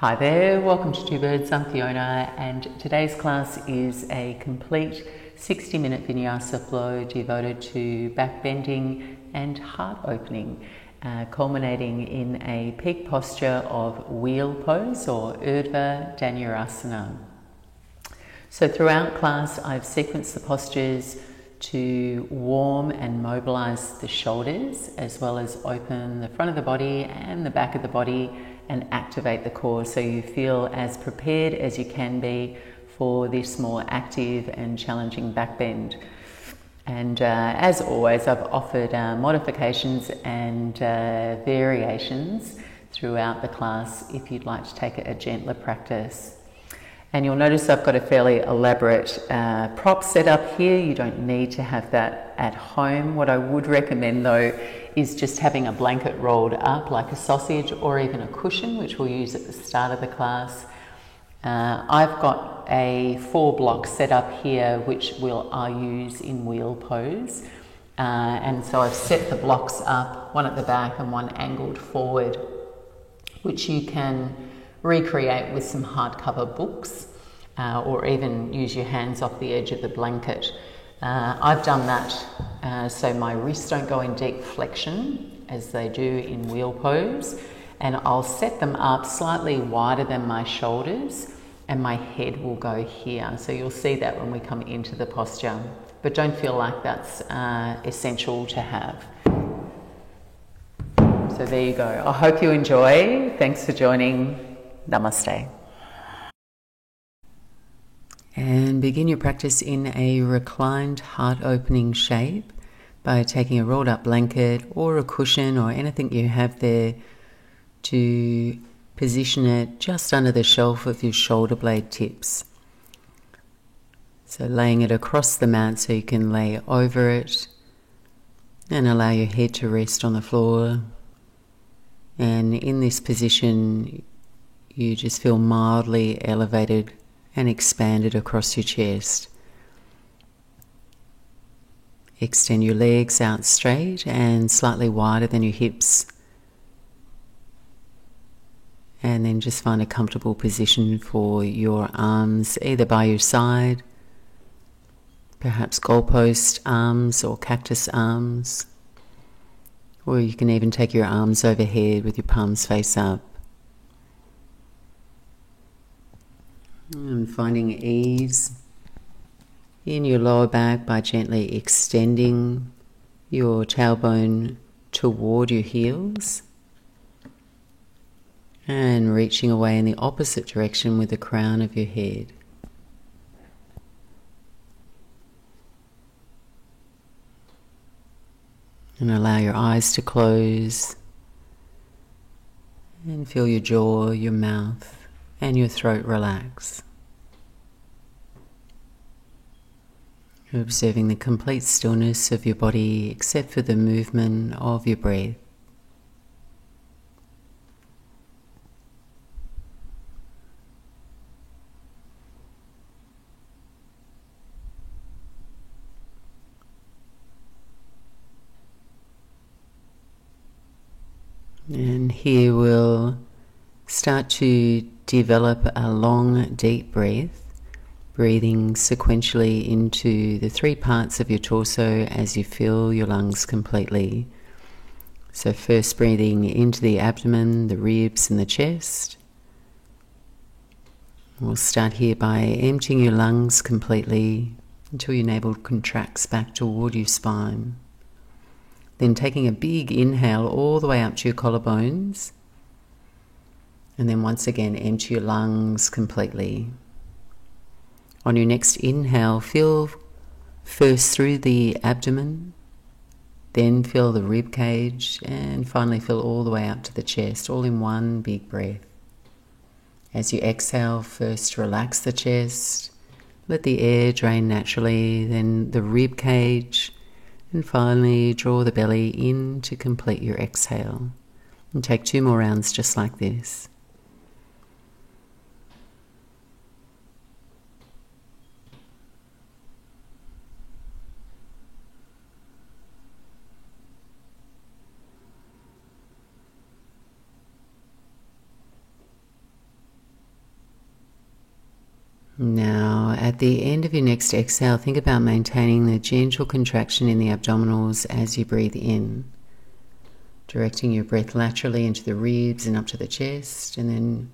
Hi there, welcome to Two Birds. I'm Fiona, and today's class is a complete 60-minute vinyasa flow devoted to back bending and heart opening, culminating in a peak posture of wheel pose or Urdhva Dhanurasana. So throughout class, I've sequenced the postures to warm and mobilize the shoulders, as well as open the front of the body and the back of the body and activate the core, so you feel as prepared as you can be for this more active and challenging back bend. And as always, I've offered modifications and variations throughout the class if you'd like to take a gentler practice. And you'll notice I've got a fairly elaborate prop set up here. You don't need to have that at home. What I would recommend though is just having a blanket rolled up like a sausage, or even a cushion, which we'll use at the start of the class. I've got a 4-block set up here, which I'll use in wheel pose. And so I've set the blocks up, one at the back and one angled forward, which you can recreate with some hardcover books, or even use your hands off the edge of the blanket. I've done that so my wrists don't go in deep flexion as they do in wheel pose, and I'll set them up slightly wider than my shoulders, and my head will go here. So you'll see that when we come into the posture, but don't feel like that's essential to have. So there you go. I hope you enjoy. Thanks for joining. Namaste. And begin your practice in a reclined heart opening shape by taking a rolled up blanket or a cushion or anything you have there to position it just under the shelf of your shoulder blade tips. So laying it across the mat so you can lay over it and allow your head to rest on the floor. And in this position, you just feel mildly elevated and expanded across your chest. Extend your legs out straight and slightly wider than your hips. And then just find a comfortable position for your arms, either by your side, perhaps goalpost arms or cactus arms, or you can even take your arms overhead with your palms face up. And finding ease in your lower back by gently extending your tailbone toward your heels and reaching away in the opposite direction with the crown of your head. And allow your eyes to close and feel your jaw, your mouth and your throat relax. Observing the complete stillness of your body except for the movement of your breath. And here we'll start to develop a long, deep breath, breathing sequentially into the 3 parts of your torso as you fill your lungs completely. So first breathing into the abdomen, the ribs and the chest. We'll start here by emptying your lungs completely until your navel contracts back toward your spine. Then taking a big inhale all the way up to your collarbones. And then once again, empty your lungs completely. On your next inhale, feel first through the abdomen, then feel the rib cage, and finally feel all the way up to the chest, all in one big breath. As you exhale, first relax the chest, let the air drain naturally, then the rib cage, and finally draw the belly in to complete your exhale. And take 2 more rounds just like this. Now, at the end of your next exhale, think about maintaining the gentle contraction in the abdominals as you breathe in, directing your breath laterally into the ribs and up to the chest, and then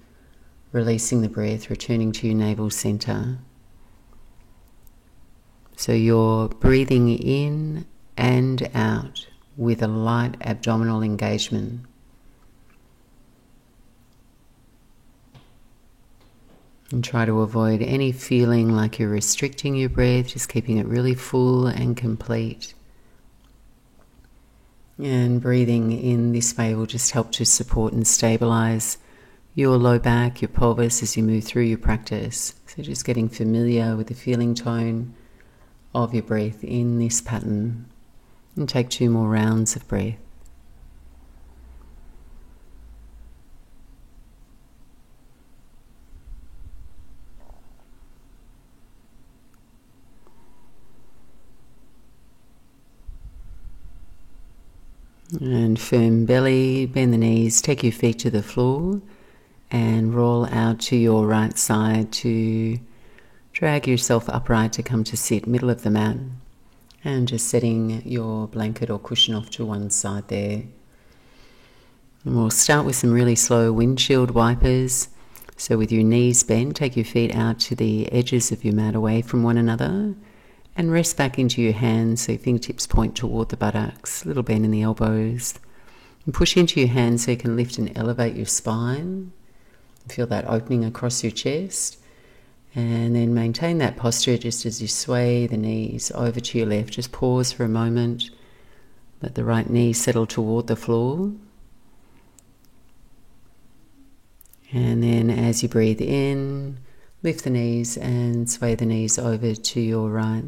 releasing the breath, returning to your navel center. So you're breathing in and out with a light abdominal engagement. And try to avoid any feeling like you're restricting your breath, just keeping it really full and complete. And breathing in this way will just help to support and stabilize your low back, your pelvis as you move through your practice. So just getting familiar with the feeling tone of your breath in this pattern. And take 2 more rounds of breath. And firm belly, bend the knees, take your feet to the floor and roll out to your right side to drag yourself upright to come to sit middle of the mat, and just setting your blanket or cushion off to one side there. And we'll start with some really slow windshield wipers. So with your knees bent, take your feet out to the edges of your mat away from one another. And rest back into your hands so your fingertips point toward the buttocks, a little bend in the elbows. And push into your hands so you can lift and elevate your spine. Feel that opening across your chest. And then maintain that posture just as you sway the knees over to your left. Just pause for a moment. Let the right knee settle toward the floor. And then as you breathe in, lift the knees and sway the knees over to your right.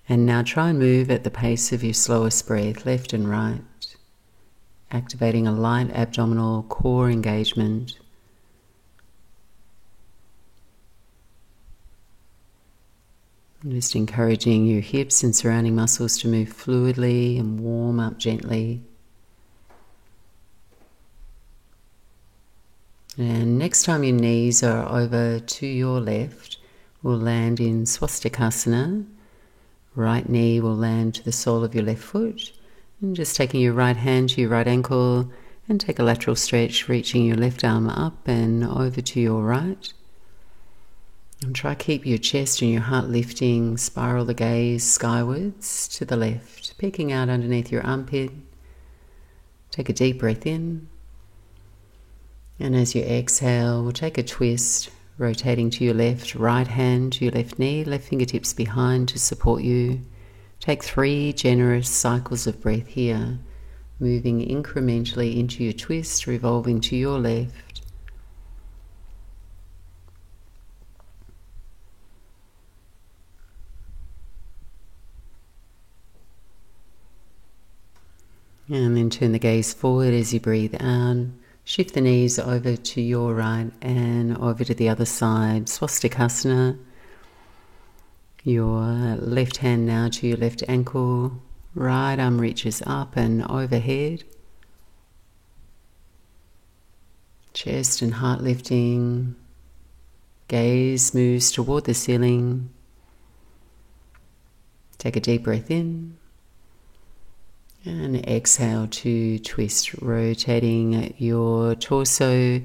And now try and move at the pace of your slowest breath, left and right, activating a light abdominal core engagement. And just encouraging your hips and surrounding muscles to move fluidly and warm up gently. And next time your knees are over to your left, we'll land in Swastikasana. Right knee will land to the sole of your left foot. And just taking your right hand to your right ankle and take a lateral stretch, reaching your left arm up and over to your right. And try to keep your chest and your heart lifting, spiral the gaze skywards to the left, peeking out underneath your armpit. Take a deep breath in. And as you exhale, we'll take a twist, rotating to your left, right hand to your left knee, left fingertips behind to support you. Take 3 generous cycles of breath here, moving incrementally into your twist, revolving to your left. And then turn the gaze forward as you breathe out. Shift the knees over to your right and over to the other side. Swastikasana. Your left hand now to your left ankle. Right arm reaches up and overhead. Chest and heart lifting. Gaze moves toward the ceiling. Take a deep breath in. And exhale to twist, rotating your torso.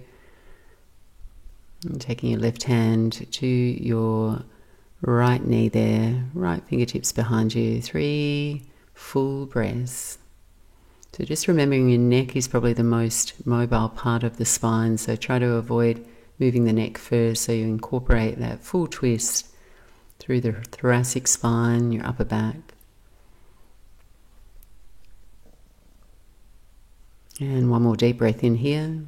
And taking your left hand to your right knee there, right fingertips behind you. 3 full breaths. So just remembering your neck is probably the most mobile part of the spine, so try to avoid moving the neck first so you incorporate that full twist through the thoracic spine, your upper back. And one more deep breath in here.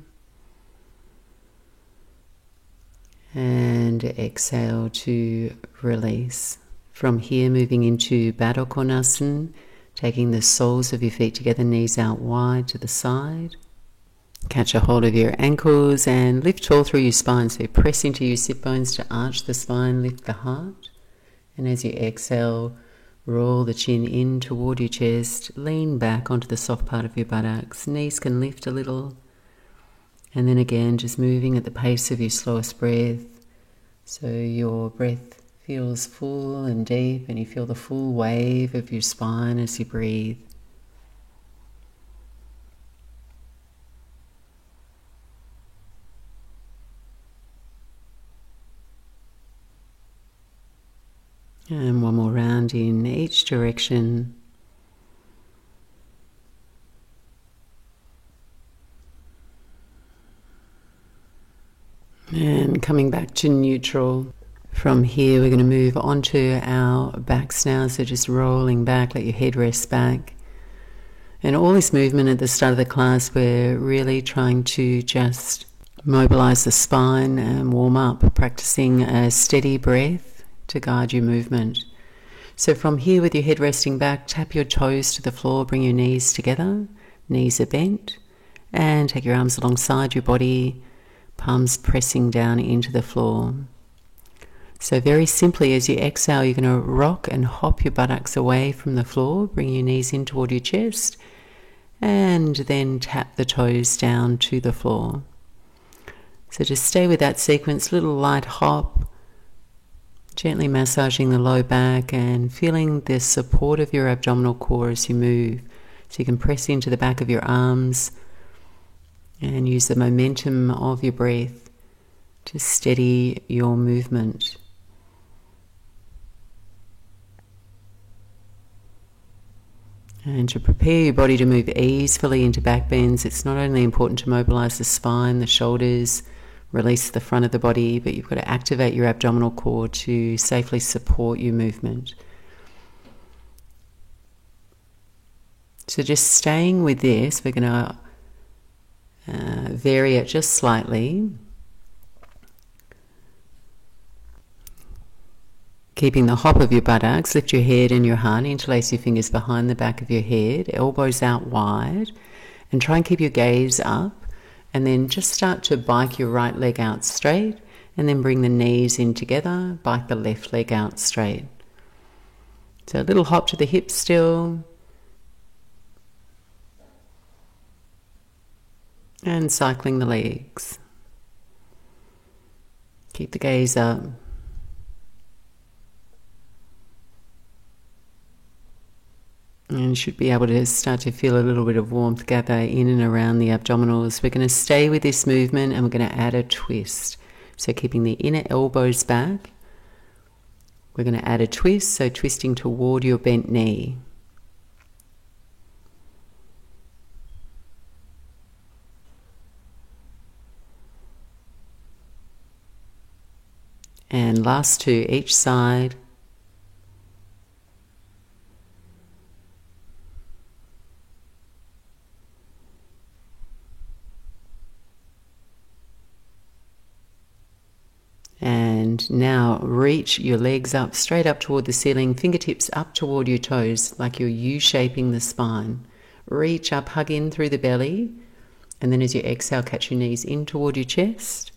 And exhale to release. From here, moving into Baddha Konasana, taking the soles of your feet together, knees out wide to the side. Catch a hold of your ankles and lift tall through your spine. So press into your sit bones to arch the spine, lift the heart. And as you exhale, roll the chin in toward your chest, lean back onto the soft part of your buttocks. Knees can lift a little. And then again, just moving at the pace of your slowest breath. So your breath feels full and deep, and you feel the full wave of your spine as you breathe. And one more round in each direction. And coming back to neutral. From here we're going to move onto our backs now, so just rolling back, let your head rest back. And all this movement at the start of the class, we're really trying to just mobilize the spine and warm up, practicing a steady breath to guide your movement. So from here, with your head resting back, tap your toes to the floor, bring your knees together, knees are bent, and take your arms alongside your body, palms pressing down into the floor. So very simply, as you exhale, you're going to rock and hop your buttocks away from the floor, bring your knees in toward your chest, and then tap the toes down to the floor. So just stay with that sequence, little light hop, gently massaging the low back and feeling the support of your abdominal core as you move. So you can press into the back of your arms and use the momentum of your breath to steady your movement. And to prepare your body to move easily into back bends, it's not only important to mobilize the spine, the shoulders, release the front of the body, but you've got to activate your abdominal core to safely support your movement. So just staying with this, we're going to vary it just slightly. Keeping the hop of your buttocks, lift your head and your heart, interlace your fingers behind the back of your head, elbows out wide, and try and keep your gaze up. And then just start to bike your right leg out straight, and then bring the knees in together, bike the left leg out straight. So a little hop to the hips still. And cycling the legs. Keep the gaze up. And you should be able to start to feel a little bit of warmth gather in and around the abdominals. We're going to stay with this movement and we're going to add a twist. So keeping the inner elbows back, we're going to add a twist, so twisting toward your bent knee. And last two each side. And now reach your legs up, straight up toward the ceiling, fingertips up toward your toes, like you're U-shaping the spine. Reach up, hug in through the belly, and then as you exhale, catch your knees in toward your chest.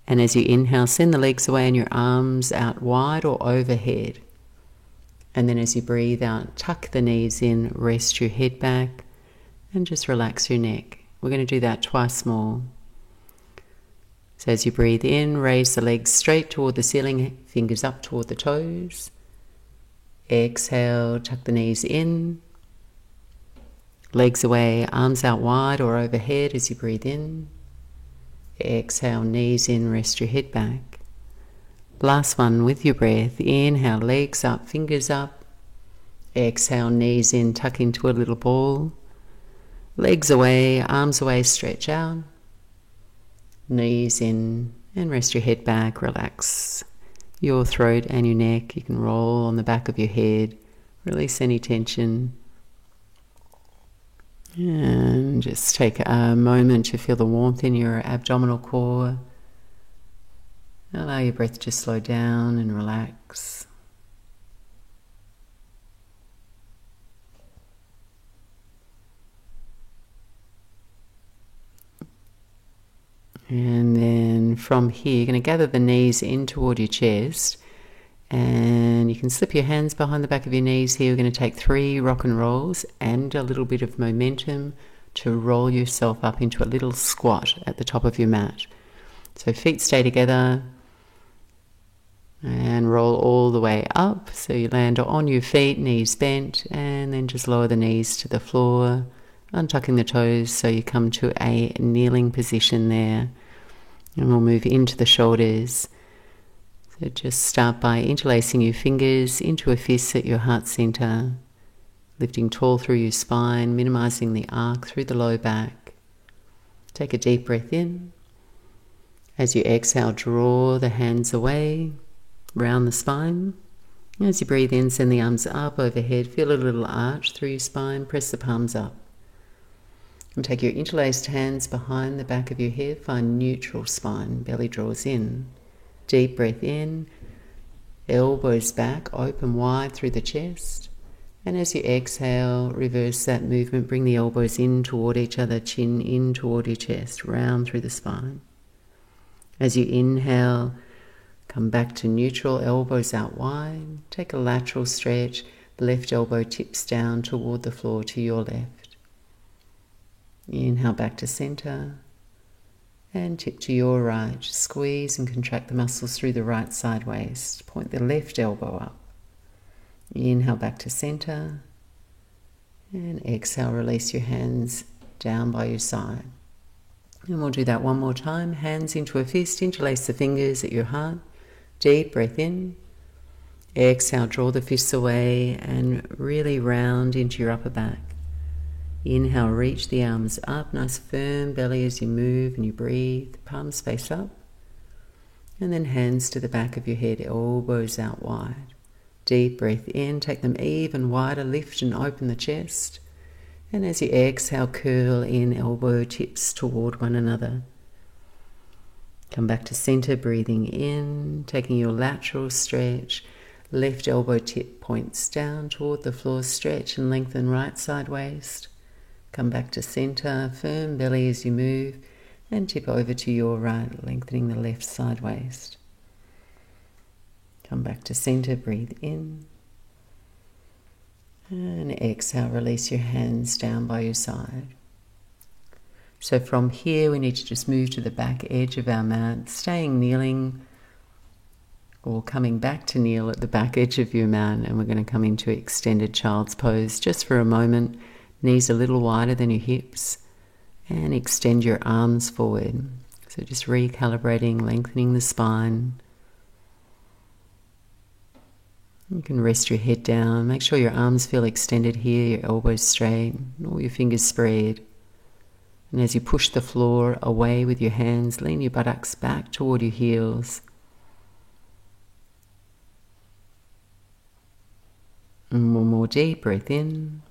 And as you inhale, send the legs away and your arms out wide or overhead. And then as you breathe out, tuck the knees in, rest your head back, and just relax your neck. We're going to do that twice more. So as you breathe in, raise the legs straight toward the ceiling, fingers up toward the toes. Exhale, tuck the knees in. Legs away, arms out wide or overhead as you breathe in. Exhale, knees in, rest your head back. Last one with your breath. Inhale, legs up, fingers up. Exhale, knees in, tuck into a little ball. Legs away, arms away, stretch out. Knees in, and rest your head back, relax your throat and your neck. You can roll on the back of your head, release any tension. And just take a moment to feel the warmth in your abdominal core. Allow your breath to slow down and relax. And then from here, you're going to gather the knees in toward your chest, and you can slip your hands behind the back of your knees here. We're going to take 3 rock and rolls and a little bit of momentum to roll yourself up into a little squat at the top of your mat. So feet stay together and roll all the way up. So you land on your feet, knees bent, and then just lower the knees to the floor, untucking the toes so you come to a kneeling position there. And we'll move into the shoulders. So just start by interlacing your fingers into a fist at your heart center, lifting tall through your spine, minimizing the arc through the low back. Take a deep breath in. As you exhale, draw the hands away, round the spine. As you breathe in, send the arms up overhead. Feel a little arch through your spine. Press the palms up. And take your interlaced hands behind the back of your head. Find neutral spine. Belly draws in. Deep breath in. Elbows back, open wide through the chest. And as you exhale, reverse that movement. Bring the elbows in toward each other, chin in toward your chest, round through the spine. As you inhale, come back to neutral, elbows out wide. Take a lateral stretch. The left elbow tips down toward the floor to your left. Inhale back to center. And tip to your right. Squeeze and contract the muscles through the right side waist. Point the left elbow up. Inhale back to center. And exhale, release your hands down by your side. And we'll do that one more time. Hands into a fist, interlace the fingers at your heart. Deep breath in. Exhale, draw the fists away and really round into your upper back. Inhale, reach the arms up, nice firm belly as you move and you breathe. Palms face up. And then hands to the back of your head, elbows out wide. Deep breath in, take them even wider, lift and open the chest. And as you exhale, curl in, elbow tips toward one another. Come back to center, breathing in, taking your lateral stretch. Left elbow tip points down toward the floor, stretch and lengthen right side waist. Come back to center, firm belly as you move, and tip over to your right, lengthening the left side waist. Come back to center, breathe in. And exhale, release your hands down by your side. So from here, we need to just move to the back edge of our mat, staying kneeling or coming back to kneel at the back edge of your mat. And we're going to come into extended child's pose just for a moment. Knees a little wider than your hips. And extend your arms forward. So just recalibrating, lengthening the spine. You can rest your head down. Make sure your arms feel extended here, your elbows straight, all your fingers spread. And as you push the floor away with your hands, lean your buttocks back toward your heels. And one more deep breath in.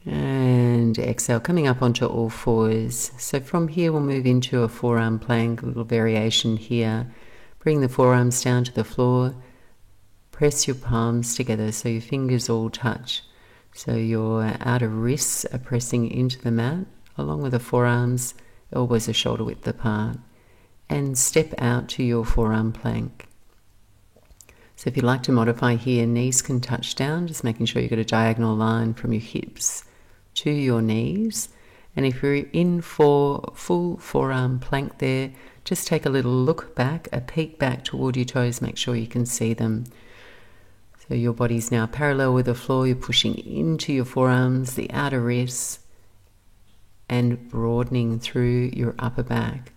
And exhale, coming up onto all fours. So from here we'll move into a forearm plank, a little variation here. Bring the forearms down to the floor. Press your palms together so your fingers all touch. So your outer wrists are pressing into the mat, along with the forearms, elbows are shoulder width apart. And step out to your forearm plank. So if you'd like to modify here, knees can touch down, just making sure you've got a diagonal line from your hips to your knees. And if you're in for full forearm plank there, just take a little look back, a peek back toward your toes, make sure you can see them. So your body's now parallel with the floor, you're pushing into your forearms, the outer wrists, and broadening through your upper back.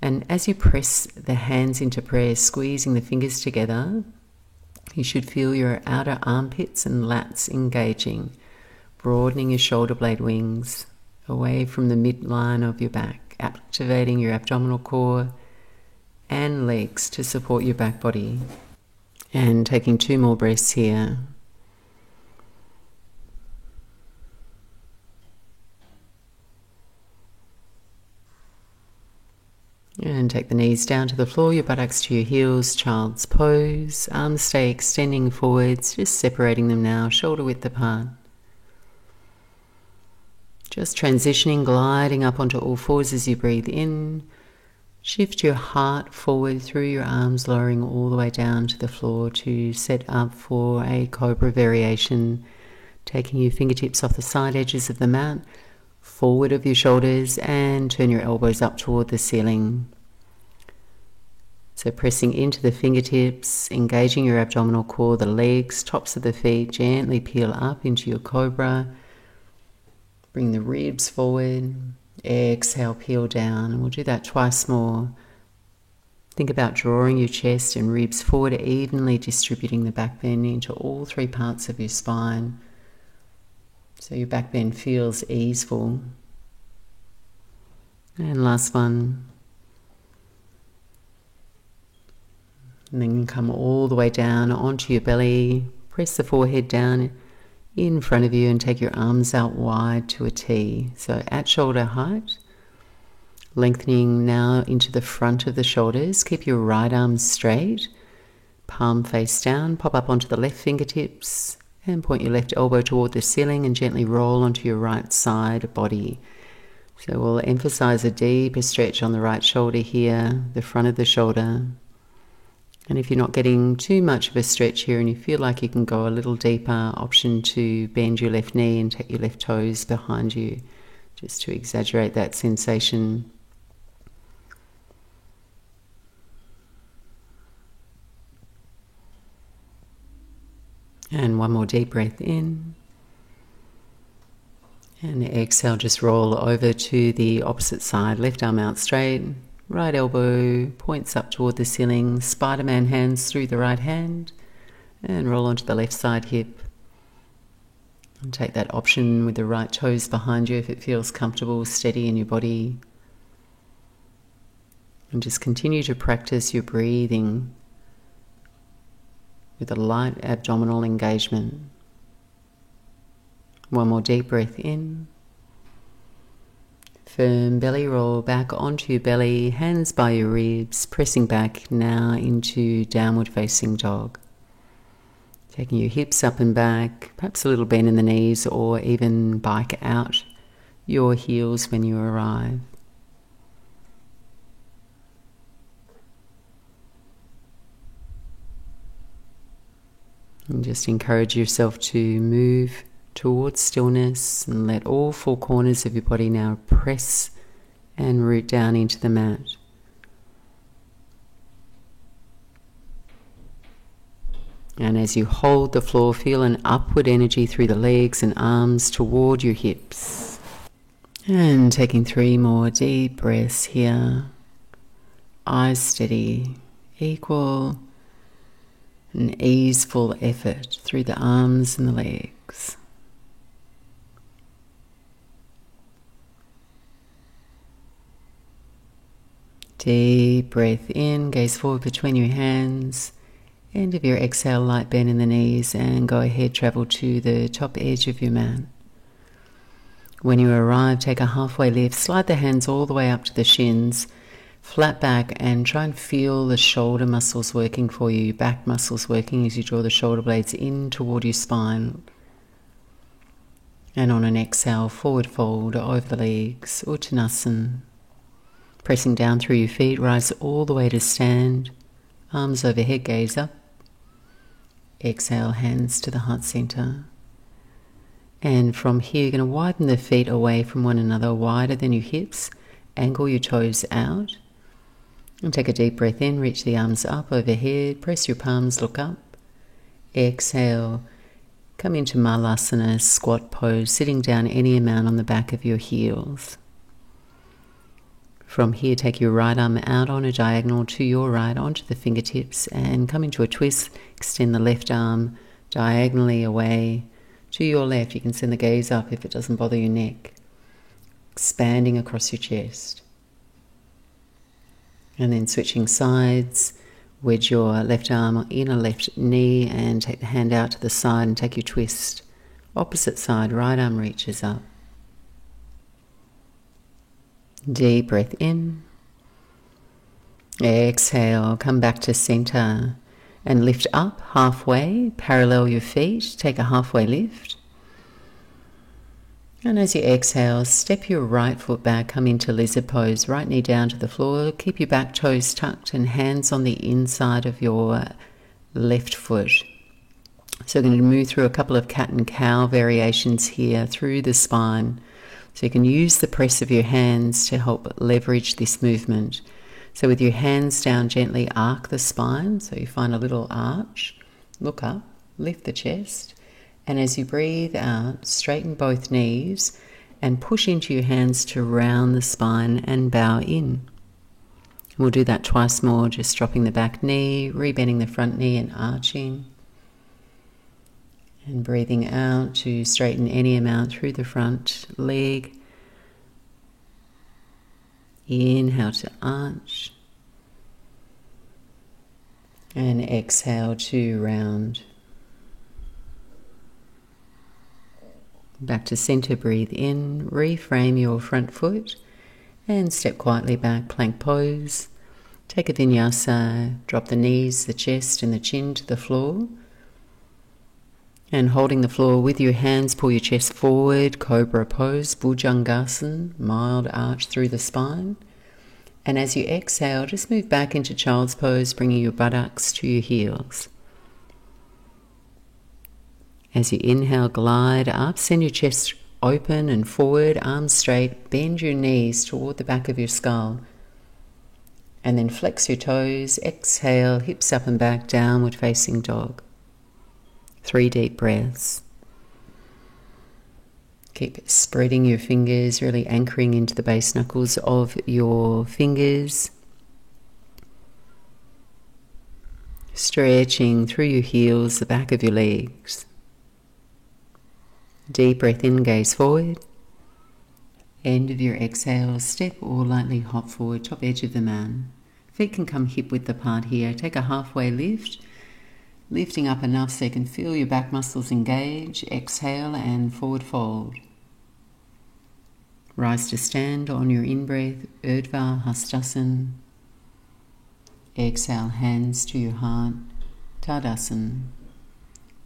And as you press the hands into prayer, squeezing the fingers together, you should feel your outer armpits and lats engaging, broadening your shoulder blade wings away from the midline of your back, activating your abdominal core and legs to support your back body. And taking 2 more breaths here. And take the knees down to the floor, your buttocks to your heels, child's pose. Arms stay extending forwards, just separating them now, shoulder width apart. Just transitioning, gliding up onto all fours as you breathe in. Shift your heart forward through your arms, lowering all the way down to the floor to set up for a cobra variation. Taking your fingertips off the side edges of the mat, forward of your shoulders, and turn your elbows up toward the ceiling. So pressing into the fingertips, engaging your abdominal core, the legs, tops of the feet, gently peel up into your cobra. Bring the ribs forward. Exhale, peel down, and we'll do that twice more. Think about drawing your chest and ribs forward, evenly distributing the back bend into all three parts of your spine. So your back bend feels easeful. And last one. And then come all the way down onto your belly. Press the forehead down in front of you and take your arms out wide to a T. So at shoulder height. Lengthening now into the front of the shoulders. Keep your right arm straight. Palm face down. Pop up onto the left fingertips. And point your left elbow toward the ceiling and gently roll onto your right side body. So we'll emphasize a deeper stretch on the right shoulder here, the front of the shoulder. And if you're not getting too much of a stretch here and you feel like you can go a little deeper, option to bend your left knee and take your left toes behind you, just to exaggerate that sensation. And one more deep breath in. And exhale, just roll over to the opposite side. Left arm out straight. Right elbow points up toward the ceiling. Spider-Man hands through the right hand. And roll onto the left side hip. And take that option with the right toes behind you if it feels comfortable, steady in your body. And just continue to practice your breathing with a light abdominal engagement. One more deep breath in. Firm belly roll back onto your belly, hands by your ribs, pressing back now into downward facing dog. Taking your hips up and back, perhaps a little bend in the knees, or even bike out your heels when you arrive. And just encourage yourself to move towards stillness and let all four corners of your body now press and root down into the mat. And as you hold the floor, feel an upward energy through the legs and arms toward your hips. And taking 3 more deep breaths here. Eyes steady, equal and easeful effort through the arms and the legs. Deep breath in, gaze forward between your hands. End of your exhale, light bend in the knees, and go ahead, travel to the top edge of your mat. When you arrive, take a halfway lift, slide the hands all the way up to the shins, flat back, and try and feel the shoulder muscles working for you, back muscles working as you draw the shoulder blades in toward your spine. And on an exhale, forward fold over the legs, Uttanasana. Pressing down through your feet, rise all the way to stand, arms overhead, gaze up. Exhale, hands to the heart center. And from here, you're going to widen the feet away from one another, wider than your hips. Angle your toes out. And take a deep breath in, reach the arms up overhead, press your palms, look up. Exhale, come into Malasana, squat pose, sitting down any amount on the back of your heels. From here, take your right arm out on a diagonal to your right onto the fingertips and come into a twist. Extend the left arm diagonally away to your left. You can send the gaze up if it doesn't bother your neck. Expanding across your chest. And then switching sides, wedge your left arm in a left knee and take the hand out to the side and take your twist. Opposite side, right arm reaches up. Deep breath in. Exhale, come back to center and lift up halfway, parallel your feet, take a halfway lift. And as you exhale, step your right foot back, come into lizard pose, right knee down to the floor, keep your back toes tucked and hands on the inside of your left foot. So we're going to move through a couple of cat and cow variations here through the spine. So you can use the press of your hands to help leverage this movement. So with your hands down, gently arc the spine. So you find a little arch, look up, lift the chest. And as you breathe out, straighten both knees and push into your hands to round the spine and bow in. We'll do that twice more, just dropping the back knee, rebending the front knee and arching. And breathing out to straighten any amount through the front leg. Inhale to arch. And exhale to round. Back to center, breathe in, reframe your front foot and step quietly back, plank pose. Take a vinyasa, drop the knees, the chest and the chin to the floor. And holding the floor with your hands, pull your chest forward, cobra pose, bhujangasana, mild arch through the spine. And as you exhale, just move back into child's pose, bringing your buttocks to your heels. As you inhale, glide up, send your chest open and forward, arms straight, bend your knees toward the back of your skull. And then flex your toes, exhale, hips up and back, downward facing dog. 3 deep breaths. Keep spreading your fingers, really anchoring into the base knuckles of your fingers. Stretching through your heels, the back of your legs. Deep breath in, gaze forward. End of your exhale, step or lightly hop forward, top edge of the mat. Feet can come hip width apart here. Take a halfway lift. Lifting up enough so you can feel your back muscles engage. Exhale and forward fold. Rise to stand on your in-breath, Urdhva Hastasana. Exhale, hands to your heart, Tadasana.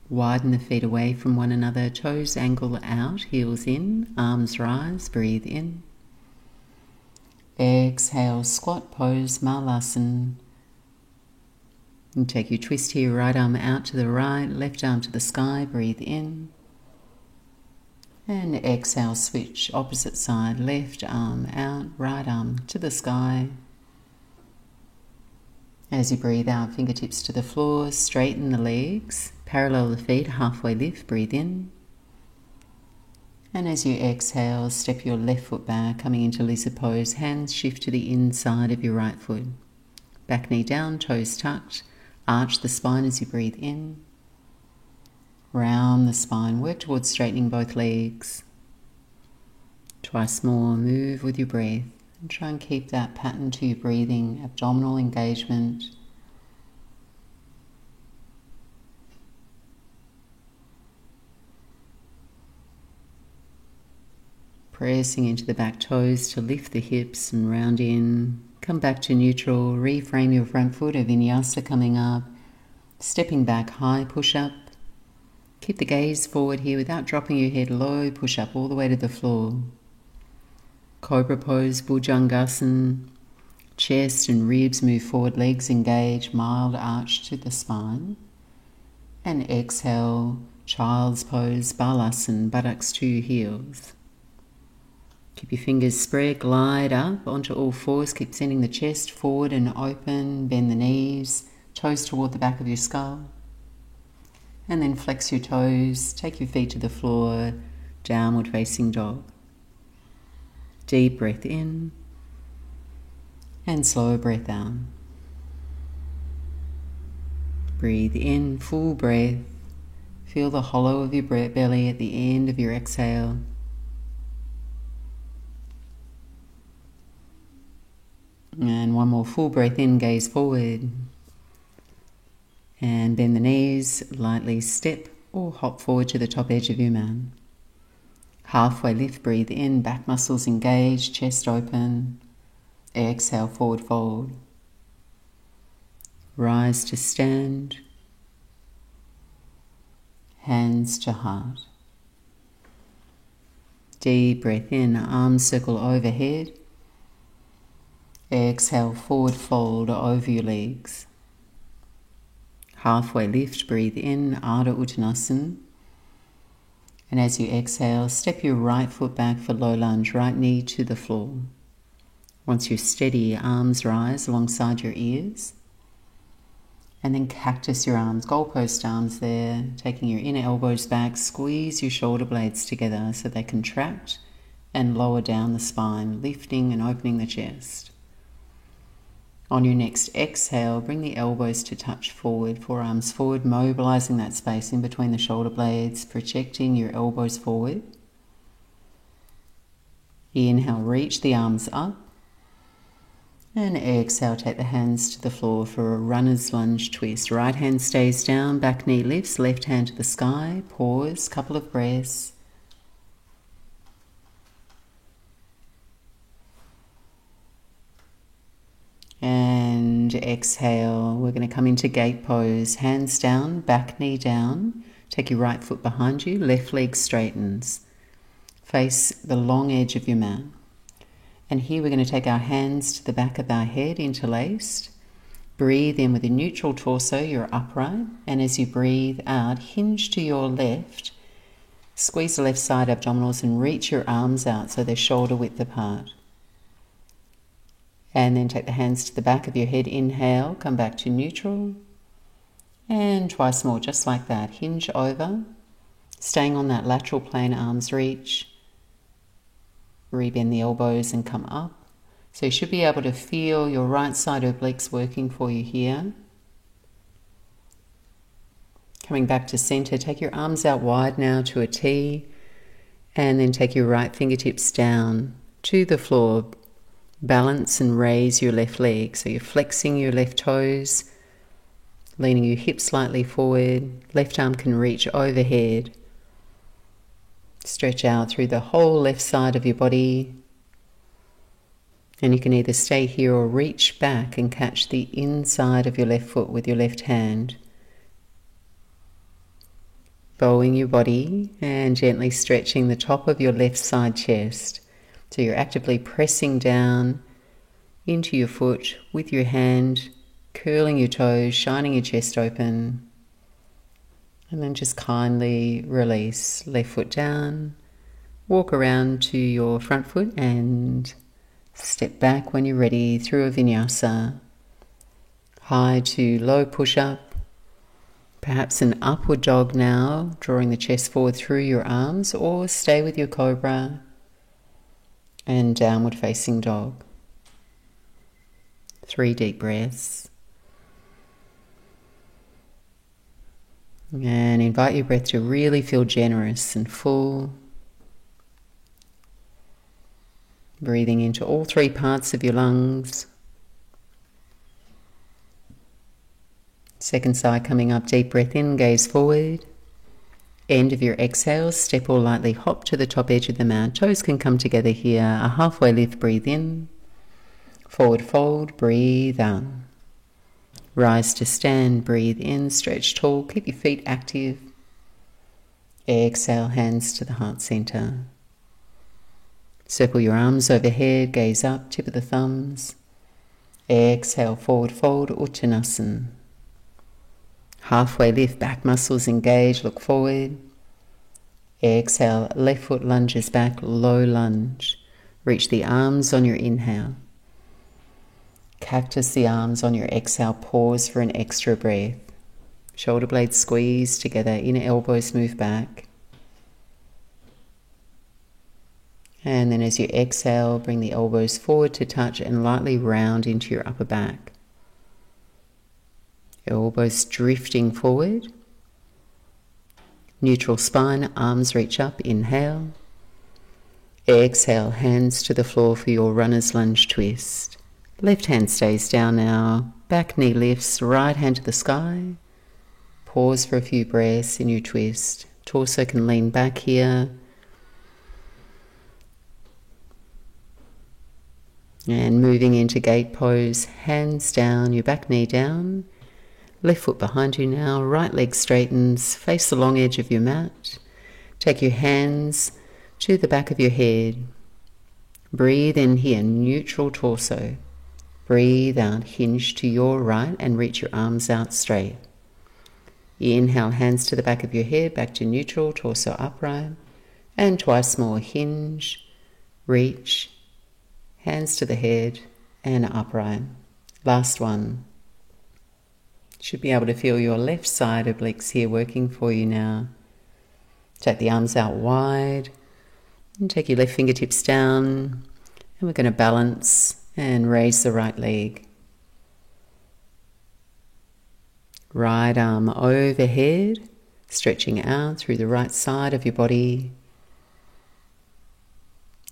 Widen the feet away from one another, toes angle out, heels in, arms rise, breathe in. Exhale, squat pose, Malasana. And take your twist here, right arm out to the right, left arm to the sky, breathe in. And exhale, switch opposite side, left arm out, right arm to the sky. As you breathe out, fingertips to the floor, straighten the legs, parallel the feet, halfway lift, breathe in. And as you exhale, step your left foot back, coming into lizard pose, hands shift to the inside of your right foot. Back knee down, toes tucked. Arch the spine as you breathe in. Round the spine, work towards straightening both legs. Twice more, move with your breath. And try and keep that pattern to your breathing, abdominal engagement. Pressing into the back toes to lift the hips and round in. Come back to neutral, reframe your front foot, a vinyasa coming up. Stepping back high, push up. Keep the gaze forward here without dropping your head low, push up all the way to the floor. Cobra pose, bhujangasana. Chest and ribs move forward, legs engage, mild arch to the spine. And exhale, child's pose, balasana, buttocks to your heels. Keep your fingers spread, glide up onto all fours, keep sending the chest forward and open, bend the knees, toes toward the back of your skull. And then flex your toes, take your feet to the floor, downward facing dog. Deep breath in and slow breath out. Breathe in, full breath. Feel the hollow of your belly at the end of your exhale. And one more full breath in, gaze forward. And bend the knees, lightly step or hop forward to the top edge of your mat. Halfway lift, breathe in, back muscles engaged, chest open. Exhale, forward fold. Rise to stand. Hands to heart. Deep breath in, arms circle overhead. Exhale, forward fold over your legs. Halfway lift, breathe in, Ardha Uttanasana. And as you exhale, step your right foot back for low lunge, right knee to the floor. Once you're steady, arms rise alongside your ears. And then cactus your arms, goalpost arms there, taking your inner elbows back, squeeze your shoulder blades together so they contract and lower down the spine, lifting and opening the chest. On your next exhale, bring the elbows to touch forward, forearms forward, mobilizing that space in between the shoulder blades, projecting your elbows forward. Inhale, reach the arms up. And exhale, take the hands to the floor for a runner's lunge twist. Right hand stays down, back knee lifts, left hand to the sky. Pause, couple of breaths. And exhale, we're going to come into gate pose. Hands down, back knee down. Take your right foot behind you, left leg straightens. Face the long edge of your mat. And here we're going to take our hands to the back of our head, interlaced. Breathe in with a neutral torso, you're upright. And as you breathe out, hinge to your left. Squeeze the left side abdominals and reach your arms out so they're shoulder width apart. And then take the hands to the back of your head, inhale, come back to neutral. And twice more, just like that. Hinge over, staying on that lateral plane, arms reach. Rebend the elbows and come up. So you should be able to feel your right side obliques working for you here. Coming back to center, take your arms out wide now to a T. And then take your right fingertips down to the floor. Balance and raise your left leg. So you're flexing your left toes, leaning your hips slightly forward. Left arm can reach overhead. Stretch out through the whole left side of your body. And you can either stay here or reach back and catch the inside of your left foot with your left hand. Bowing your body and gently stretching the top of your left side chest. So you're actively pressing down into your foot with your hand, curling your toes, shining your chest open. And then just kindly release. Left foot down, walk around to your front foot and step back when you're ready through a vinyasa. High to low push-up. Perhaps an upward dog now, drawing the chest forward through your arms, or stay with your cobra. And downward facing dog. 3 deep breaths. And invite your breath to really feel generous and full. Breathing into all 3 parts of your lungs. Second side coming up, deep breath in, gaze forward. End of your exhale, step or lightly hop to the top edge of the mat. Toes can come together here. A halfway lift, breathe in. Forward fold, breathe out. Rise to stand, breathe in, stretch tall, keep your feet active. Exhale, hands to the heart center. Circle your arms overhead, gaze up, tip of the thumbs. Exhale, forward fold, Uttanasana. Halfway lift, back muscles engage, look forward. Exhale, left foot lunges back, low lunge. Reach the arms on your inhale. Cactus the arms on your exhale, pause for an extra breath. Shoulder blades squeeze together, inner elbows move back. And then as you exhale, bring the elbows forward to touch and lightly round into your upper back. Elbows drifting forward. Neutral spine, arms reach up, inhale. Exhale, hands to the floor for your runner's lunge twist. Left hand stays down now, back knee lifts, right hand to the sky. Pause for a few breaths in your twist. Torso can lean back here. And moving into gate pose, hands down, your back knee down. Left foot behind you now, right leg straightens, face the long edge of your mat. Take your hands to the back of your head. Breathe in here, neutral torso. Breathe out, hinge to your right and reach your arms out straight. Inhale, hands to the back of your head, back to neutral, torso upright. And twice more, hinge, reach, hands to the head and upright. Last one. Should be able to feel your left side obliques here working for you now. Take the arms out wide and take your left fingertips down, and we're going to balance and raise the right leg. Right arm overhead, stretching out through the right side of your body.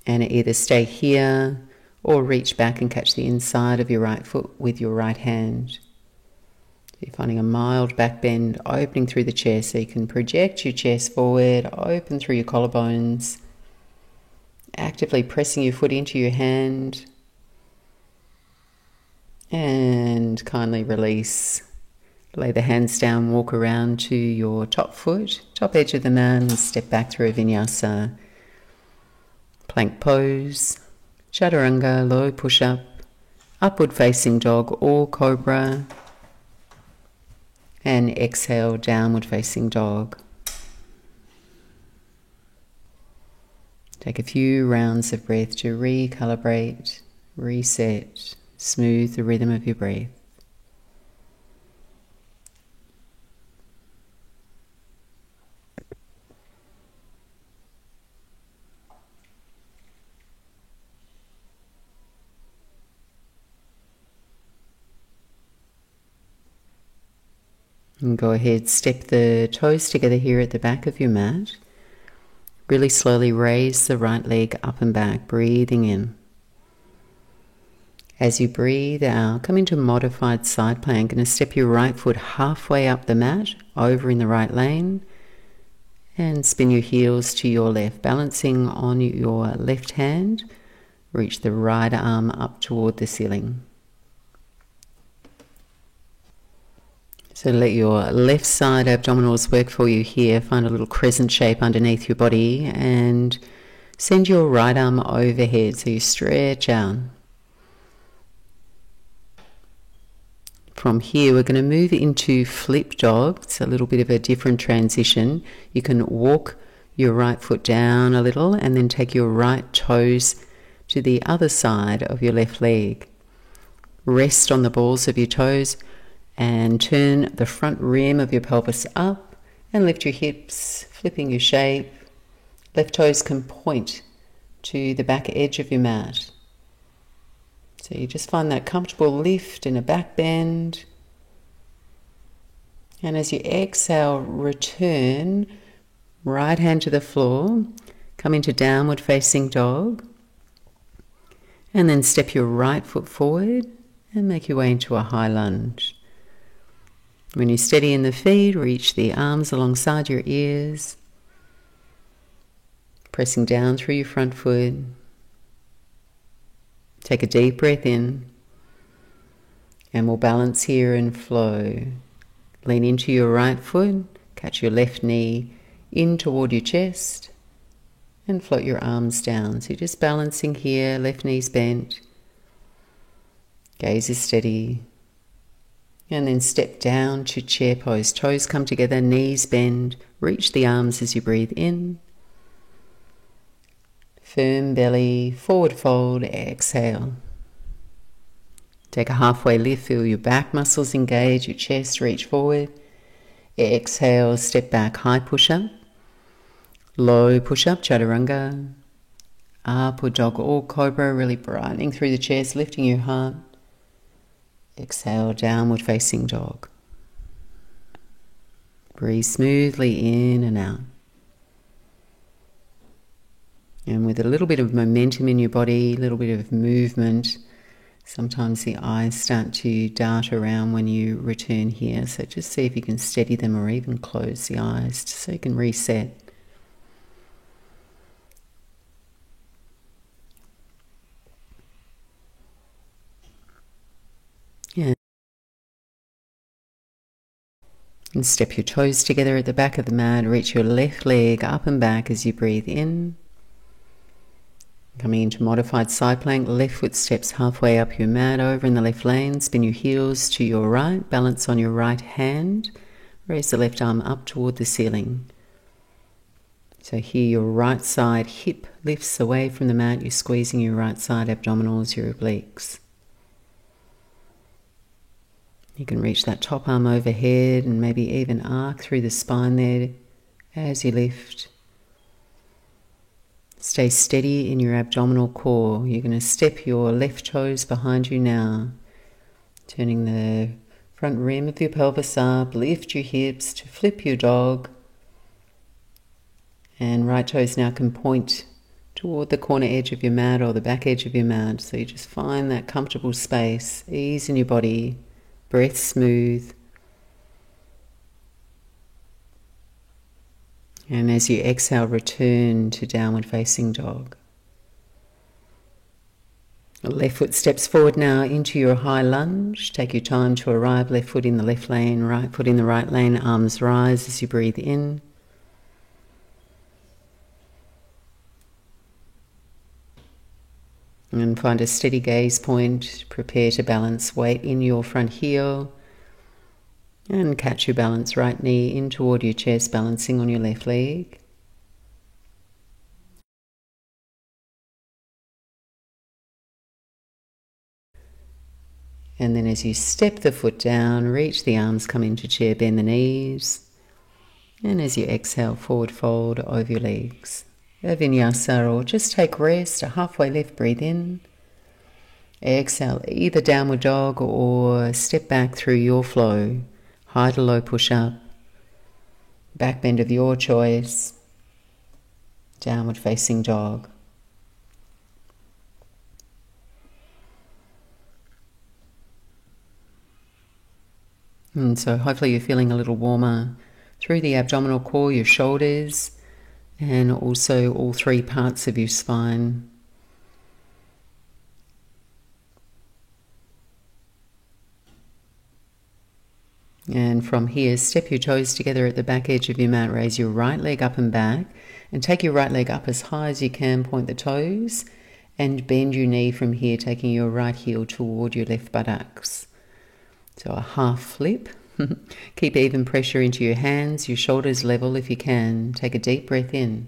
And either stay here or reach back and catch the inside of your right foot with your right hand. You're finding a mild back bend opening through the chest, so you can project your chest forward, open through your collarbones, actively pressing your foot into your hand, and kindly release. Lay the hands down, walk around to your top foot, top edge of the mat, and step back through a vinyasa. Plank pose, chaturanga, low push-up, upward facing dog or cobra, and exhale, downward facing dog. Take a few rounds of breath to recalibrate, reset, smooth the rhythm of your breath. And go ahead, step the toes together here at the back of your mat. Really slowly raise the right leg up and back, breathing in. As you breathe out, come into modified side plank and step your right foot halfway up the mat, over in the right lane, and spin your heels to your left, balancing on your left hand. Reach the right arm up toward the ceiling. So let your left side abdominals work for you here. Find a little crescent shape underneath your body and send your right arm overhead so you stretch out. From here, we're going to move into flip dog. It's a little bit of a different transition. You can walk your right foot down a little and then take your right toes to the other side of your left leg. Rest on the balls of your toes and turn the front rim of your pelvis up and lift your hips, flipping your shape. Left toes can point to the back edge of your mat. So you just find that comfortable lift and a back bend. And as you exhale, return, right hand to the floor, come into downward facing dog, and then step your right foot forward and make your way into a high lunge. When you're steady in the feet, reach the arms alongside your ears, pressing down through your front foot. Take a deep breath in, and we'll balance here and flow. Lean into your right foot, catch your left knee in toward your chest, and float your arms down. So you're just balancing here, left knee's bent, gaze is steady. And then step down to chair pose. Toes come together, knees bend. Reach the arms as you breathe in. Firm belly, forward fold, exhale. Take a halfway lift, feel your back muscles engage, your chest reach forward. Exhale, step back, high push-up. Low push-up, chaturanga. Upward dog or cobra, really brightening through the chest, lifting your heart. Exhale, downward facing dog. Breathe smoothly in and out. And with a little bit of momentum in your body, a little bit of movement, sometimes the eyes start to dart around when you return here. So just see if you can steady them or even close the eyes so you can reset. Yeah. And step your toes together at the back of the mat. Reach your left leg up and back as you breathe in. Coming into modified side plank, left foot steps halfway up your mat over in the left lane. Spin your heels to your right, balance on your right hand. Raise the left arm up toward the ceiling. So here your right side hip lifts away from the mat. You're squeezing your right side abdominals, your obliques. You can reach that top arm overhead and maybe even arc through the spine there as you lift. Stay steady in your abdominal core. You're going to step your left toes behind you now, turning the front rim of your pelvis up, lift your hips to flip your dog. And right toes now can point toward the corner edge of your mat or the back edge of your mat. So you just find that comfortable space, ease in your body, breath smooth. And as you exhale, return to downward facing dog. Left foot steps forward now into your high lunge. Take your time to arrive. Left foot in the left lane, right foot in the right lane. Arms rise as you breathe in. And find a steady gaze point. Prepare to balance. Weight in your front heel. And catch your balance. Right knee in toward your chest, balancing on your left leg. And then as you step the foot down, reach the arms, come into chair, bend the knees. And as you exhale, forward fold over your legs. A vinyasa, or just take rest, a halfway lift, breathe in. Exhale, either downward dog or step back through your flow. High to low push-up, back bend of your choice, downward facing dog. And so hopefully you're feeling a little warmer through the abdominal core, your shoulders, and also all three parts of your spine. And from here, step your toes together at the back edge of your mat. Raise your right leg up and back. And take your right leg up as high as you can. Point the toes. And bend your knee from here, taking your right heel toward your left buttocks. So a half flip. Keep even pressure into your hands. Your shoulders level if you can. Take a deep breath in.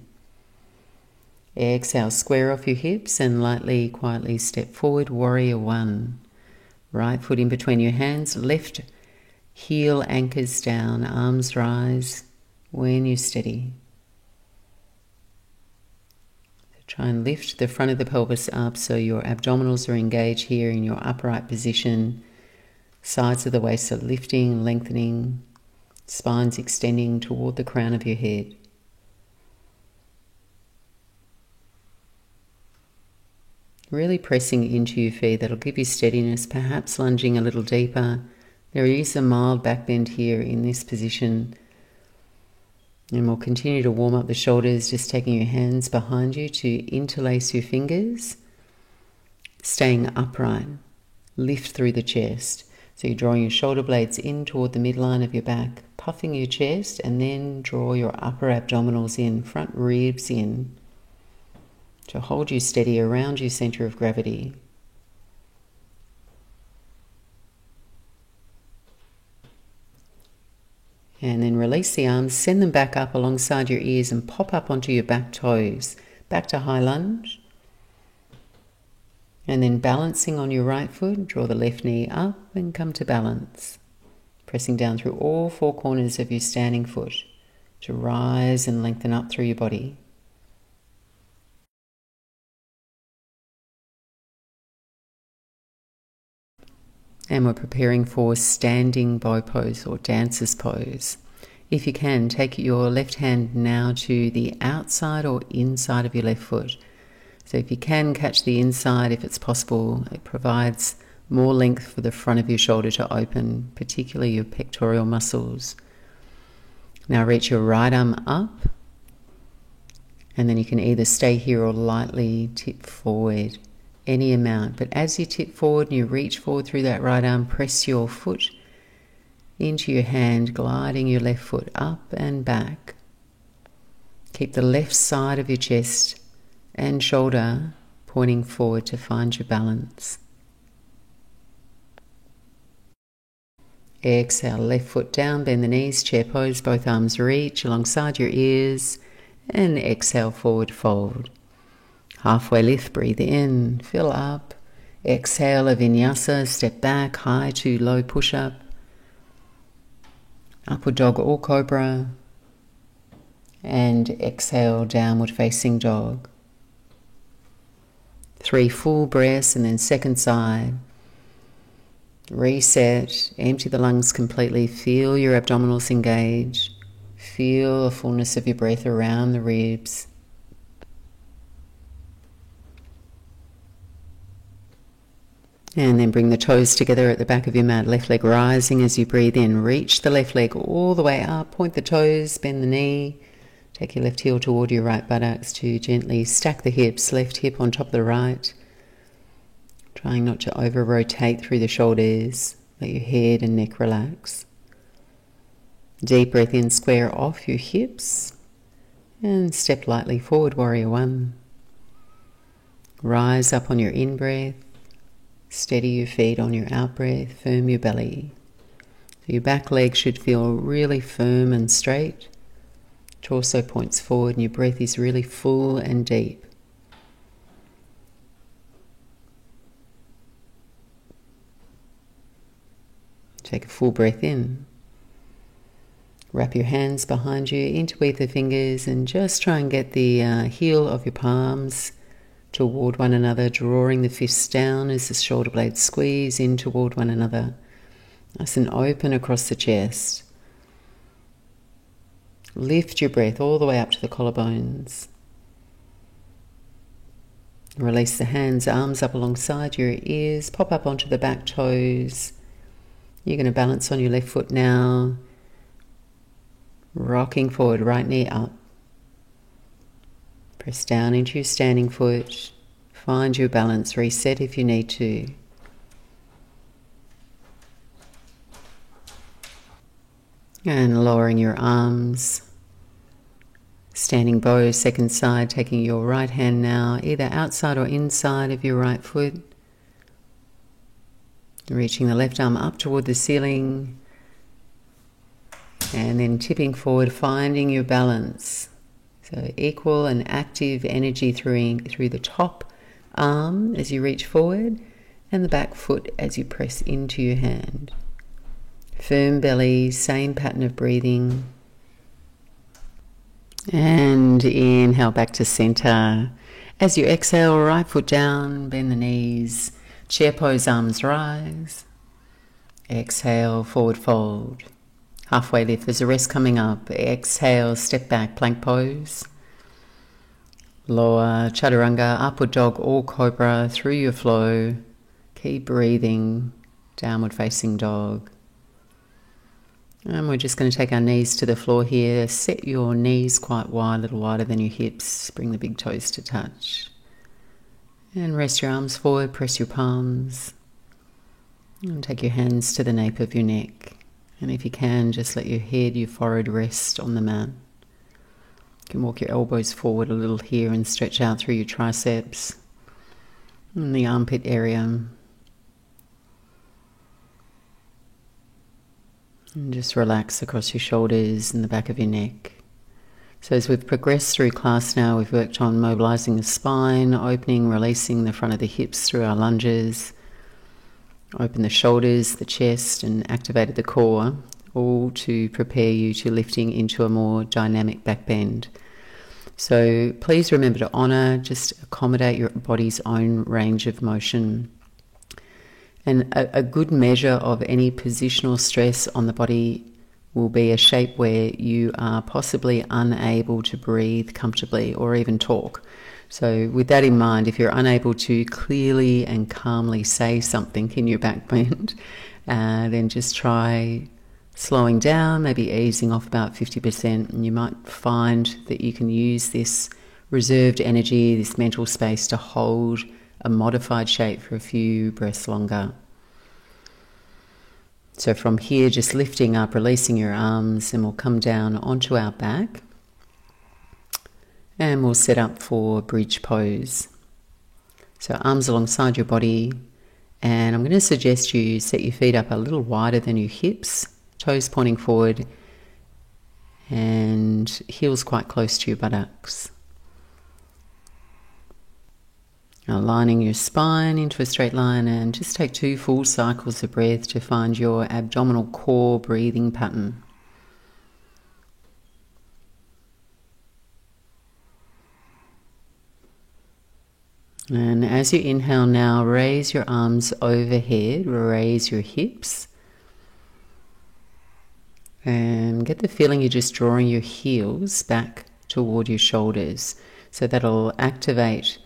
Exhale, square off your hips and lightly, quietly step forward. Warrior one. Right foot in between your hands. Left heel anchors down, arms rise when you're steady. So try and lift the front of the pelvis up so your abdominals are engaged here in your upright position. Sides of the waist are lifting, lengthening, spines extending toward the crown of your head. Really pressing into your feet, that'll give you steadiness, perhaps lunging a little deeper. There is a mild back bend here in this position. And we'll continue to warm up the shoulders, just taking your hands behind you to interlace your fingers. Staying upright. Lift through the chest. So you're drawing your shoulder blades in toward the midline of your back, puffing your chest, and then draw your upper abdominals in, front ribs in, to hold you steady around your center of gravity. And then release the arms, send them back up alongside your ears and pop up onto your back toes. Back to high lunge. And then balancing on your right foot, draw the left knee up and come to balance. Pressing down through all four corners of your standing foot to rise and lengthen up through your body. And we're preparing for standing bow pose or dancer's pose. If you can, take your left hand now to the outside or inside of your left foot. So if you can catch the inside, if it's possible, it provides more length for the front of your shoulder to open, particularly your pectoral muscles. Now reach your right arm up, and then you can either stay here or lightly tip forward. Any amount, but as you tip forward and you reach forward through that right arm, press your foot into your hand, gliding your left foot up and back. Keep the left side of your chest and shoulder pointing forward to find your balance. Exhale, left foot down, bend the knees, chair pose, both arms reach alongside your ears, and exhale, forward fold. Halfway lift, breathe in, fill up. Exhale, a vinyasa, step back, high to low push-up. Upward dog or cobra. And exhale, downward facing dog. 3 full breaths and then second side. Reset, empty the lungs completely, feel your abdominals engage, feel the fullness of your breath around the ribs. And then bring the toes together at the back of your mat, left leg rising as you breathe in. Reach the left leg all the way up, point the toes, bend the knee. Take your left heel toward your right buttocks to gently stack the hips, left hip on top of the right. Trying not to over-rotate through the shoulders. Let your head and neck relax. Deep breath in, square off your hips. And step lightly forward, warrior one. Rise up on your in-breath. Steady your feet on your out-breath. Firm your belly. So your back leg should feel really firm and straight. Torso points forward and your breath is really full and deep. Take a full breath in. Wrap your hands behind you, interweave the fingers, and just try and get the heel of your palms toward one another, drawing the fists down as the shoulder blades squeeze in toward one another. Nice and open across the chest. Lift your breath all the way up to the collarbones. Release the hands, arms up alongside your ears, pop up onto the back toes. You're going to balance on your left foot now, rocking forward, right knee up. Press down into your standing foot, find your balance, reset if you need to. And lowering your arms, standing bow, second side, taking your right hand now, either outside or inside of your right foot. Reaching the left arm up toward the ceiling and then tipping forward, finding your balance. So equal and active energy through the top arm as you reach forward and the back foot as you press into your hand. Firm belly, same pattern of breathing. And inhale back to center. As you exhale, right foot down, bend the knees. Chair pose, arms rise. Exhale, forward fold. Halfway lift, there's a rest coming up. Exhale, step back, plank pose. Lower, chaturanga, upward dog or cobra through your flow. Keep breathing, downward facing dog. And we're just going to take our knees to the floor here. Set your knees quite wide, a little wider than your hips. Bring the big toes to touch. And rest your arms forward, press your palms. And take your hands to the nape of your neck. And if you can, just let your head, your forehead rest on the mat. You can walk your elbows forward a little here and stretch out through your triceps and the armpit area. And just relax across your shoulders and the back of your neck. So as we've progressed through class now, we've worked on mobilizing the spine, opening, releasing the front of the hips through our lunges, open the shoulders, the chest, and activated the core, all to prepare you to lifting into a more dynamic back bend. So please remember to honor, just accommodate your body's own range of motion. And a good measure of any positional stress on the body will be a shape where you are possibly unable to breathe comfortably or even talk. So with that in mind, if you're unable to clearly and calmly say something in your back bend, then just try slowing down, maybe easing off about 50%, and you might find that you can use this reserved energy, this mental space to hold a modified shape for a few breaths longer. So from here, just lifting up, releasing your arms, and we'll come down onto our back. And we'll set up for bridge pose. So arms alongside your body And I'm going to suggest you set your feet up a little wider than your hips, toes pointing forward and heels quite close to your buttocks. Aligning your spine into a straight line, and just take 2 full cycles of breath to find your abdominal core breathing pattern. And as you inhale now, raise your arms overhead, raise your hips. And get the feeling you're just drawing your heels back toward your shoulders. So that'll activate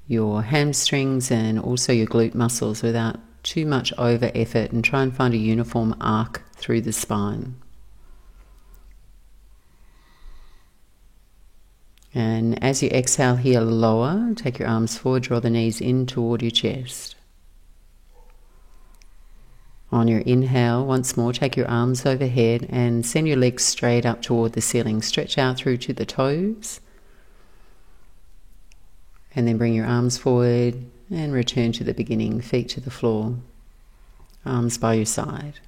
your hamstrings and also your glute muscles without too much over effort, and try and find a uniform arc through the spine. And as you exhale here, lower, take your arms forward, draw the knees in toward your chest. On your inhale, once more, take your arms overhead and send your legs straight up toward the ceiling. Stretch out through to the toes. And then bring your arms forward and return to the beginning, feet to the floor, arms by your side.